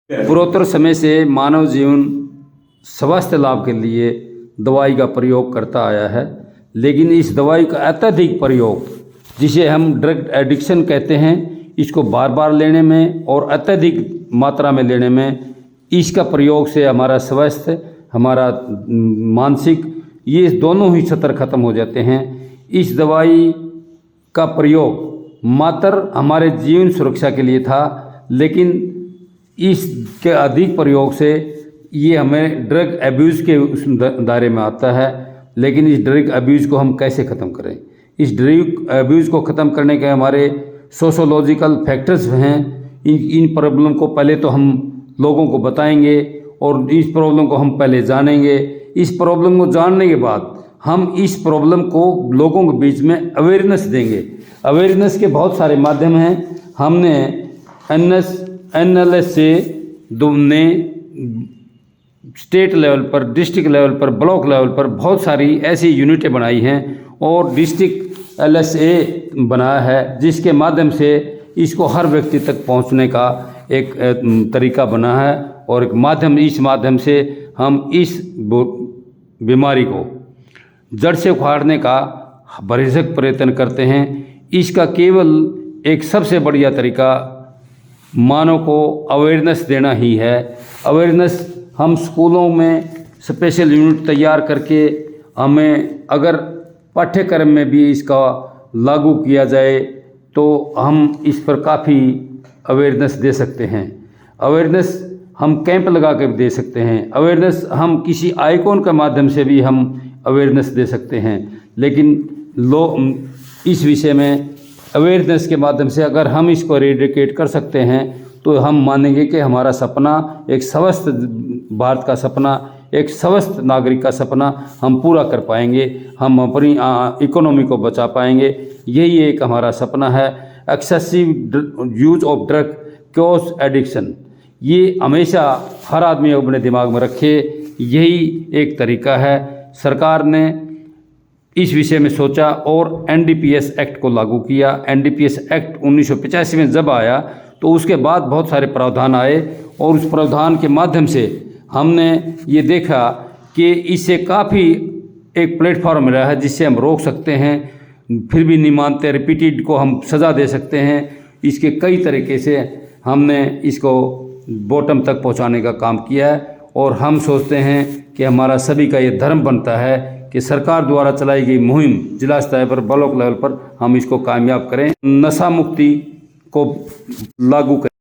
पूर्वोत्तर समय से मानव जीवन स्वास्थ्य लाभ के लिए दवाई का प्रयोग करता आया है, लेकिन इस दवाई का अत्यधिक प्रयोग, जिसे हम ड्रग एडिक्शन कहते हैं, इसको बार बार लेने में और अत्यधिक मात्रा में लेने में, इसका प्रयोग से हमारा स्वास्थ्य, हमारा मानसिक, ये दोनों ही सतर खत्म हो जाते हैं। इस दवाई का प्रयोग मात्र हमारे जीवन सुरक्षा के लिए था, लेकिन इसके अधिक प्रयोग से ये हमें ड्रग एब्यूज़ के उस दायरे में आता है। लेकिन इस ड्रग एब्यूज़ को हम कैसे ख़त्म करें? इस ड्रग एब्यूज़ को ख़त्म करने के हमारे सोशोलॉजिकल फैक्टर्स हैं। इन प्रॉब्लम को पहले तो हम लोगों को बताएंगे और इस प्रॉब्लम को हम पहले जानेंगे। इस प्रॉब्लम को जानने के बाद हम इस प्रॉब्लम को लोगों के बीच में अवेयरनेस देंगे। अवेयरनेस के बहुत सारे माध्यम हैं। हमने NLS से ने स्टेट लेवल पर, डिस्ट्रिक्ट लेवल पर, ब्लॉक लेवल पर बहुत सारी ऐसी यूनिटें बनाई हैं और डिस्ट्रिक्ट LSA बनाया है, जिसके माध्यम से इसको हर व्यक्ति तक पहुंचने का एक तरीका बना है और एक माध्यम, इस माध्यम से हम इस बीमारी को जड़ से उखाड़ने का भरसक प्रयत्न करते हैं। इसका केवल एक सबसे बढ़िया तरीका मानव को अवेयरनेस देना ही है। अवेयरनेस हम स्कूलों में स्पेशल यूनिट तैयार करके, हमें अगर पाठ्यक्रम में भी इसका लागू किया जाए तो हम इस पर काफ़ी अवेयरनेस दे सकते हैं। अवेयरनेस हम कैंप लगा कर दे सकते हैं। अवेयरनेस हम किसी आइकॉन के माध्यम से भी हम अवेयरनेस दे सकते हैं। लेकिन इस विषय में अवेयरनेस के माध्यम से अगर हम इसको रेडिकेट कर सकते हैं तो हम मानेंगे कि हमारा सपना, एक स्वस्थ भारत का सपना, एक स्वस्थ नागरिक का सपना हम पूरा कर पाएंगे। हम अपनी इकोनॉमी को बचा पाएंगे। यही एक हमारा सपना है। Excessive use of drug cause addiction, ये हमेशा हर आदमी अपने दिमाग में रखे। यही एक तरीका है। सरकार ने इस विषय में सोचा और NDPS एक्ट को लागू किया। NDPS एक्ट 1985 में जब आया तो उसके बाद बहुत सारे प्रावधान आए और उस प्रावधान के माध्यम से हमने ये देखा कि इससे काफ़ी एक प्लेटफॉर्म मिला है जिससे हम रोक सकते हैं। फिर भी नहीं मानते, रिपीटेड को हम सज़ा दे सकते हैं। इसके कई तरीके से हमने इसको बॉटम तक पहुंचाने का काम किया है और हम सोचते हैं कि हमारा सभी का ये धर्म बनता है कि सरकार द्वारा चलाई गई मुहिम जिला स्तर पर, ब्लॉक लेवल पर हम इसको कामयाब करें, नशा मुक्ति को लागू करें।